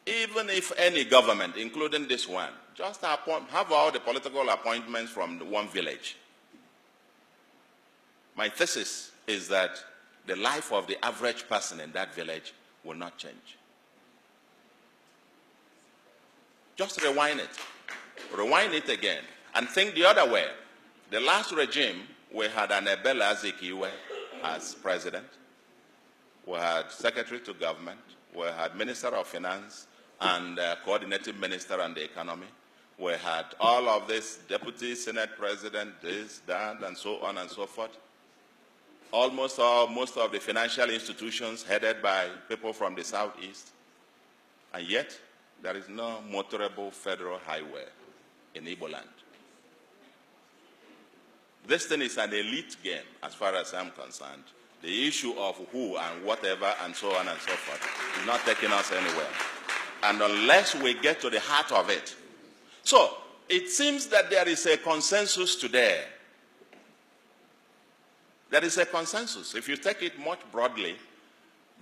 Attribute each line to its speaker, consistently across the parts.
Speaker 1: even if any government, including this one, just have all the political appointments from one village. My thesis is that the life of the average person in that village will not change. Just rewind it again, and think the other way. The last regime, we had an Ebele Azikiwe as president. We had secretary to government. We had minister of finance and coordinating minister on the economy. We had all of this, deputy senate president, this, that, and so on and so forth. Most of the financial institutions headed by people from the southeast. And yet, there is no motorable federal highway in Igbo land. This thing is an elite game as far as I'm concerned. The issue of who and whatever and so on and so forth is not taking us anywhere. And unless we get to the heart of it. So, it seems that there is a consensus today. There is a consensus. If you take it much broadly,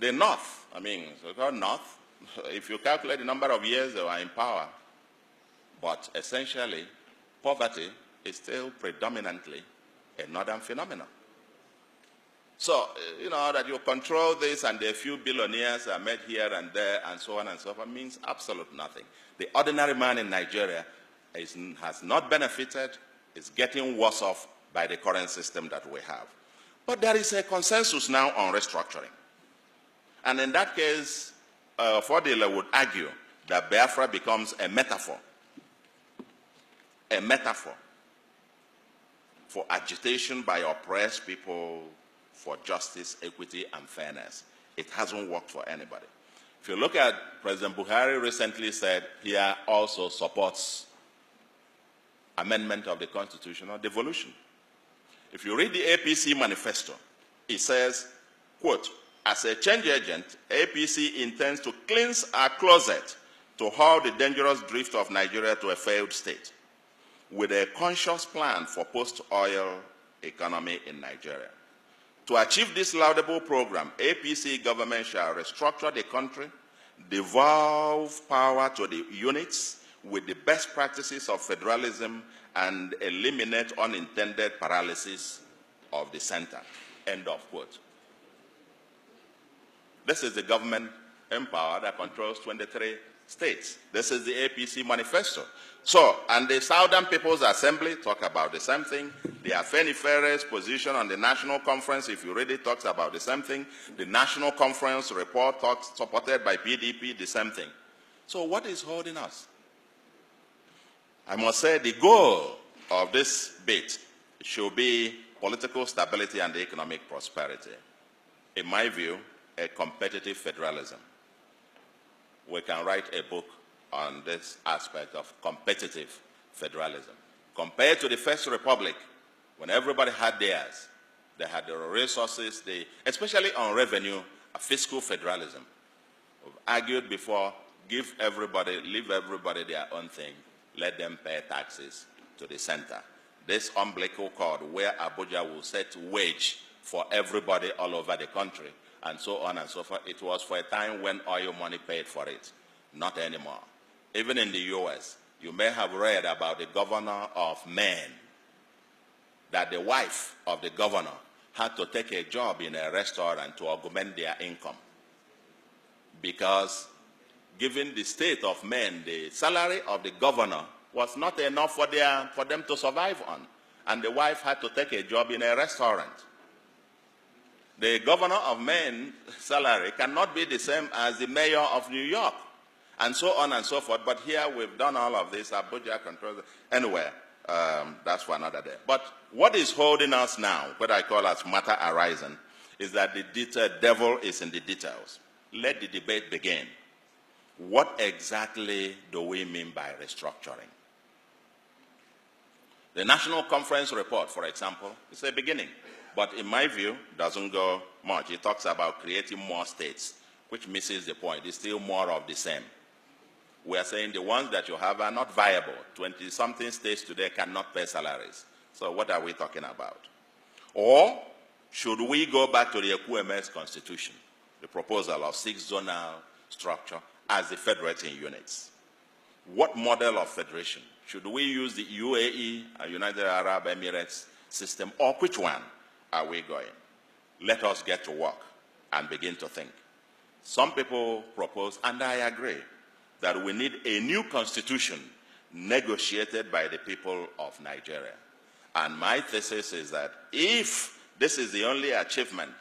Speaker 1: the North, so-called North, if you calculate the number of years they were in power, but essentially, poverty is still predominantly a northern phenomenon. So, that you control this and a few billionaires are made here and there and so on and so forth means absolute nothing. The ordinary man in Nigeria has not benefited, is getting worse off by the current system that we have. But there is a consensus now on restructuring. And in that case, Fordila would argue that Biafra becomes a metaphor for agitation by oppressed people for justice, equity, and fairness. It hasn't worked for anybody. If you look at President Buhari recently said he also supports amendment of the Constitution or devolution. If you read the APC manifesto, it says, quote, as a change agent, APC intends to cleanse our closet to halt the dangerous drift of Nigeria to a failed state with a conscious plan for post-oil economy in Nigeria. To achieve this laudable program, APC government shall restructure the country, devolve power to the units with the best practices of federalism and eliminate unintended paralysis of the center. End of quote. This is the government in power that controls 23 states. This is the APC manifesto. So, and the Southern People's Assembly talk about the same thing. The Afenifere's position on the National Conference, if you read it, talks about the same thing. The National Conference report talks, supported by PDP, the same thing. So what is holding us? I must say the goal of this bit should be political stability and economic prosperity. In my view, a competitive federalism. We can write a book on this aspect of competitive federalism. Compared to the First Republic, when everybody had theirs, they had the resources, especially on revenue, a fiscal federalism. We've argued before, leave everybody their own thing, let them pay taxes to the center. This umbilical cord where Abuja will set wage for everybody all over the country, and so on and so forth. It was for a time when oil money paid for it. Not anymore. Even in the US, you may have read about the governor of Maine, that the wife of the governor had to take a job in a restaurant to augment their income. Because given the state of Maine, the salary of the governor was not enough for them to survive on. And the wife had to take a job in a restaurant. The governor of Maine's salary cannot be the same as the mayor of New York, and so on and so forth. But here we've done all of this. Abuja controls it. Anyway, that's for another day. But what is holding us now, what I call as matter arising, is that the devil is in the details. Let the debate begin. What exactly do we mean by restructuring? The National Conference report, for example, is a beginning. But in my view, doesn't go much. It talks about creating more states, which misses the point. It's still more of the same. We are saying the ones that you have are not viable. 20-something states today cannot pay salaries. So what are we talking about? Or should we go back to the Ekueme's constitution, the proposal of 6 zonal structure as the federating units. What model of federation? Should we use the UAE, United Arab Emirates system, or which one are we going? Let us get to work and begin to think. Some people propose, and I agree, that we need a new constitution negotiated by the people of Nigeria. And my thesis is that if this is the only achievement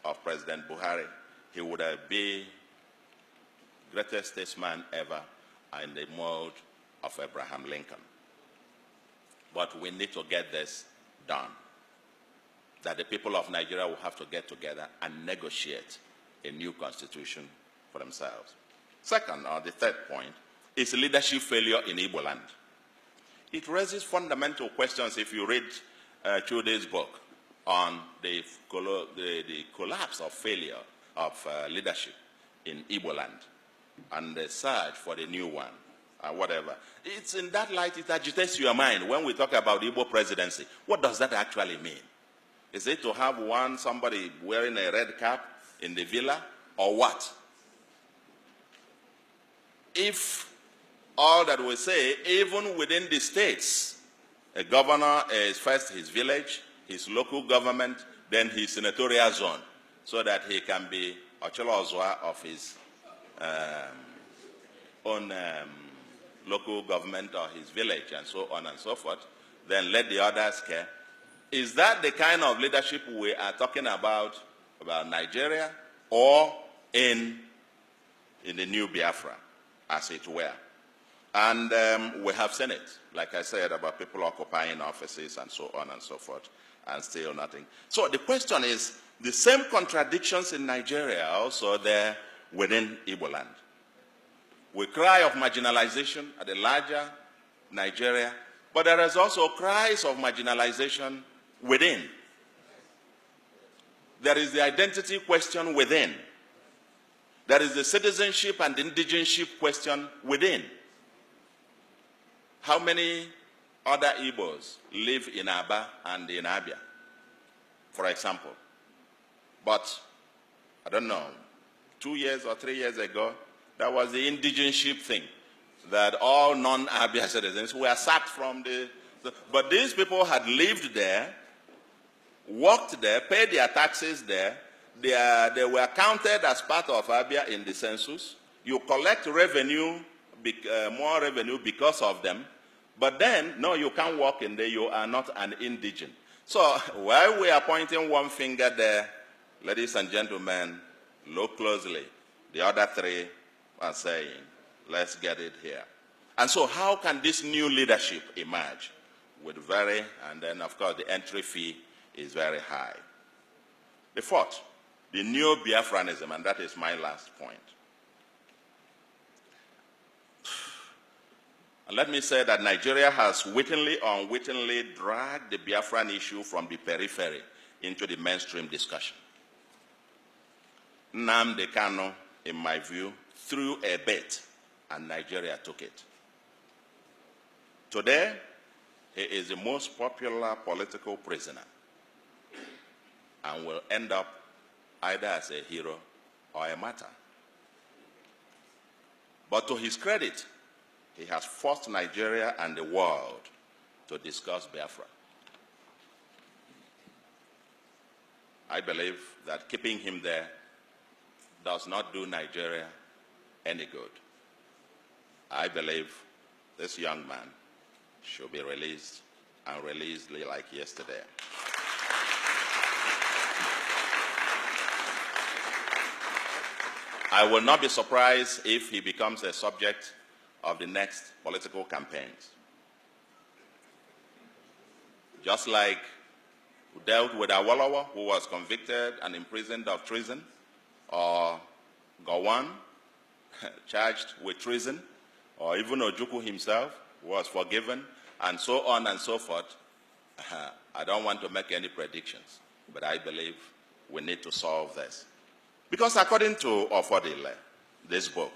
Speaker 1: of President Buhari, he would be the greatest statesman ever in the mold of Abraham Lincoln. But we need to get this done, that the people of Nigeria will have to get together and negotiate a new constitution for themselves. Second, or the third point, is leadership failure in Igbo land. It raises fundamental questions if you read Chude's book on the collapse of failure of leadership in Igbo land and the search for the new one, whatever. It's in that light it agitates your mind when we talk about Igbo presidency. What does that actually mean? Is it to have somebody wearing a red cap in the villa, or what? If all that we say, even within the states, a governor is first his village, his local government, then his senatorial zone, so that he can be Ocholo Ozwa of his own local government or his village, and so on and so forth, then let the others care. Is that the kind of leadership we are talking about Nigeria, or in the new Biafra, as it were? And we have seen it, like I said, about people occupying offices and so on and so forth, and still nothing. So the question is, the same contradictions in Nigeria are also there within Igbo land. We cry of marginalization at the larger Nigeria, but there is also cries of marginalization within. There is the identity question within. There is the citizenship and indigenship question within. How many other Igbos live in Aba and in Abia, for example? But, I don't know, 2 years or 3 years ago, that was the indigenship thing, that all non-Abia citizens were sacked from but these people had lived there, worked there, paid their taxes there. They were counted as part of Abia in the census. You collect revenue, more revenue because of them. But then, no, you can't work in there. You are not an indigent. So while we are pointing one finger there, ladies and gentlemen, look closely. The other three are saying, let's get it here. And so how can this new leadership emerge? And then, of course, the entry fee is very high. The fourth, the new Biafranism, and that is my last point. And let me say that Nigeria has wittingly or unwittingly dragged the Biafran issue from the periphery into the mainstream discussion. Nnamdi Kanu, in my view, threw a bait, and Nigeria took it. Today, he is the most popular political prisoner and will end up either as a hero or a martyr. But to his credit, he has forced Nigeria and the world to discuss Biafra. I believe that keeping him there does not do Nigeria any good. I believe this young man should be released, and released like yesterday. I will not be surprised if he becomes a subject of the next political campaigns. Just like we dealt with Awolowo, who was convicted and imprisoned of treason, or Gowon, charged with treason, or even Ojukwu himself was forgiven, and so on and so forth. I don't want to make any predictions, but I believe we need to solve this. Because according to Ofodile, this book,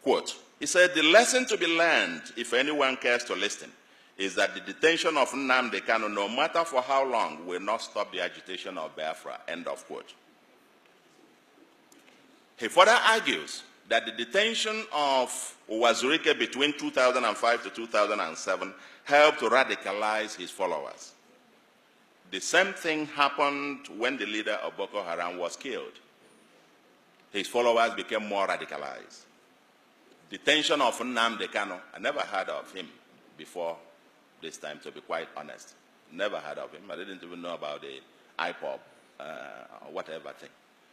Speaker 1: quote, he said, the lesson to be learned, if anyone cares to listen, is that the detention of Nnamdi Kanu, no matter for how long, will not stop the agitation of Biafra, end of quote. He further argues that the detention of Wazurike between 2005 to 2007 helped to radicalize his followers. The same thing happened when the leader of Boko Haram was killed. His followers became more radicalized. Detention of Nnamdi Kanu, I never heard of him before this time, to be quite honest. Never heard of him. I didn't even know about the IPOB or whatever thing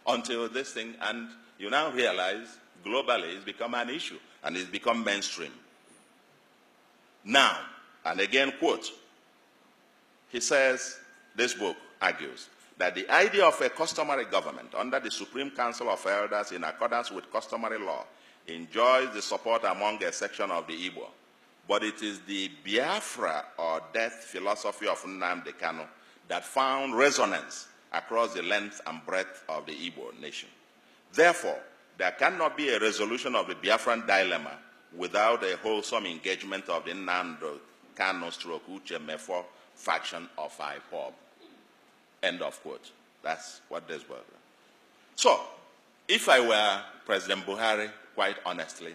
Speaker 1: until this thing, and you now realize globally it's become an issue and it's become mainstream. Now, and again, quote, he says, this book argues that the idea of a customary government under the Supreme Council of Elders in accordance with customary law enjoys the support among a section of the Igbo, but it is the Biafra or death philosophy of Nnamdi Kanu that found resonance across the length and breadth of the Igbo nation. Therefore, there cannot be a resolution of the Biafran dilemma without a wholesome engagement of the Nnamdi Kanu stroke Uche Mefo faction of IPOB. End of quote. That's what this was. So, if I were President Buhari, quite honestly,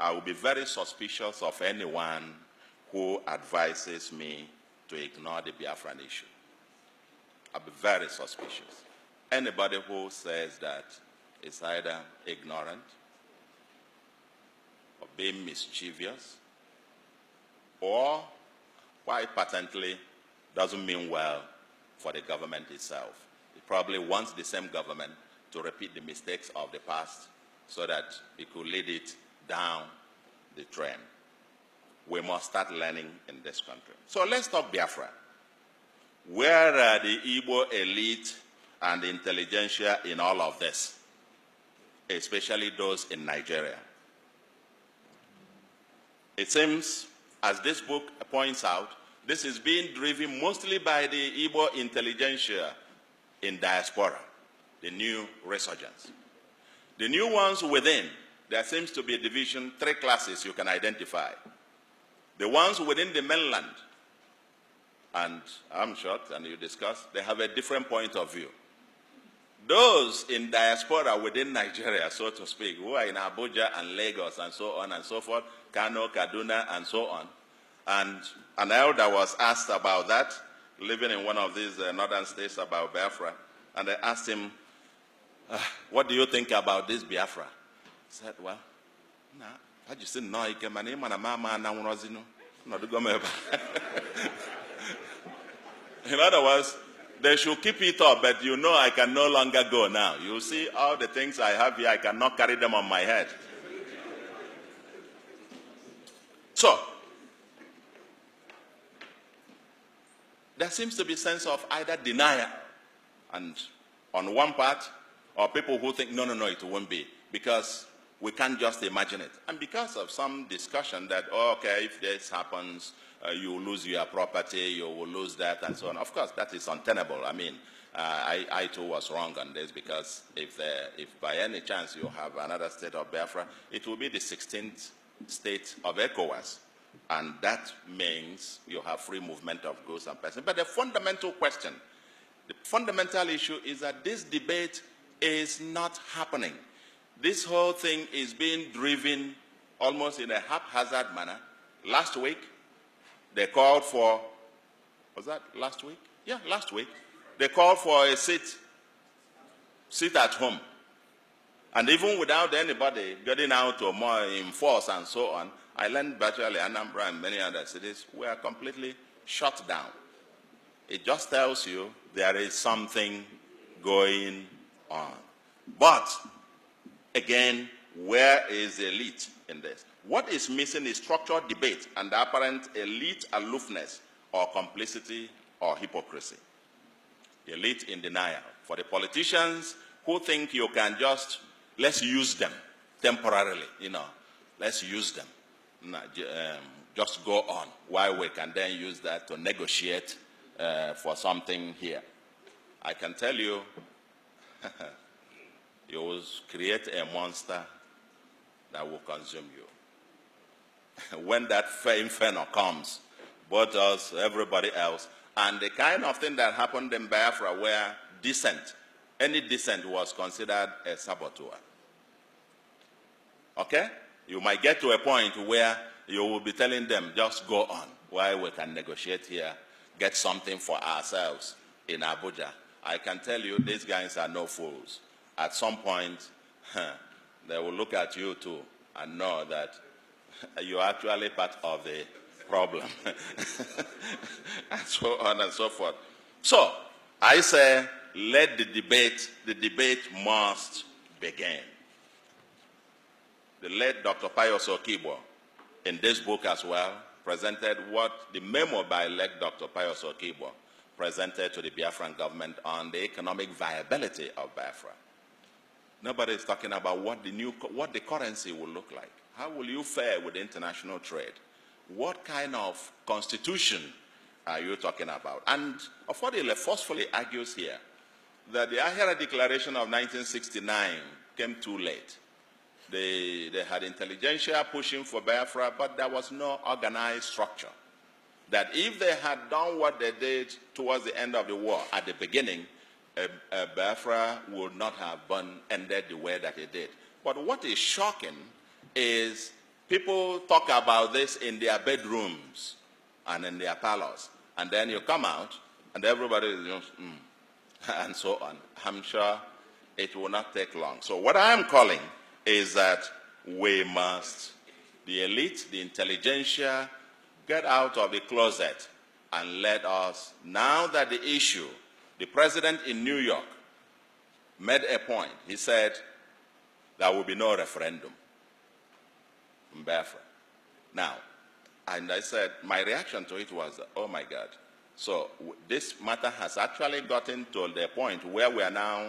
Speaker 1: I would be very suspicious of anyone who advises me to ignore the Biafran issue. I'll be very suspicious. Anybody who says that is either ignorant or being mischievous or quite patently doesn't mean well for the government itself. It probably wants the same government to repeat the mistakes of the past so that it could lead it down the train. We must start learning in this country. So let's talk Biafra. Where are the Igbo elite and the intelligentsia in all of this, especially those in Nigeria? It seems, as this book points out, this is being driven mostly by the Igbo intelligentsia in diaspora, the new resurgence. The new ones within, there seems to be a division, 3 classes you can identify. The ones within the mainland, and I'm shocked, and you discuss, they have a different point of view. Those in diaspora within Nigeria, so to speak, who are in Abuja and Lagos and so on and so forth, Kano, Kaduna, and so on. And an elder was asked about that, living in one of these northern states, about Biafra. And they asked him, what do you think about this Biafra? He said, well, I just didn't know. In other words, they should keep it up, but you know I can no longer go now. You see all the things I have here, I cannot carry them on my head. So, there seems to be a sense of either denial, and on one part, or people who think, no, it won't be, because we can't just imagine it. And because of some discussion that, oh, okay, if this happens, you will lose your property, you will lose that, and so on. Of course, that is untenable. I mean, I too was wrong on this, because if by any chance you have another state of Biafra, it will be the 16th state of ECOWAS. And that means you have free movement of goods and persons. But the fundamental question, the fundamental issue is that this debate is not happening. This whole thing is being driven almost in a haphazard manner. Last week, they called for, was that last week? Yeah, last week. They called for a sit at home. And even without anybody getting out to more enforce and so on, I learned virtually Anambra and many other cities were completely shut down. It just tells you there is something going on. But, again, where is the elite in this? What is missing is structured debate and the apparent elite aloofness or complicity or hypocrisy. Elite in denial. For the politicians who think you can just, let's use them temporarily, let's use them. Just go on, while we can then use that to negotiate for something here. I can tell you, you will create a monster that will consume you. When that inferno comes, both us, everybody else, and the kind of thing that happened in Biafra where dissent, any dissent was considered a saboteur. Okay? You might get to a point where you will be telling them, just go on, while we can negotiate here, get something for ourselves in Abuja. I can tell you, these guys are no fools. At some point, they will look at you too and know that you're actually part of the problem. And so on and so forth. So, I say, let the debate must begin. The late Dr. Pius Okibo, in this book as well, presented what the memo by late Dr. Pius Okibo presented to the Biafran government on the economic viability of Biafra. Nobody is talking about what the currency will look like. How will you fare with international trade? What kind of constitution are you talking about? And Ofodile forcefully argues here that the Ahira Declaration of 1969 came too late. They had intelligentsia pushing for Biafra, but there was no organized structure. That if they had done what they did towards the end of the war at the beginning, Biafra would not have ended the way that it did. But what is shocking is people talk about this in their bedrooms and in their parlors. And then you come out and everybody is just, and so on. I'm sure it will not take long. So what I am calling is that we must, the elite, the intelligentsia, get out of the closet and let us, now that the issue, the president in New York made a point. He said there will be no referendum in Biafra. Now, and I said, my reaction to it was, oh my God. So this matter has actually gotten to the point where we are now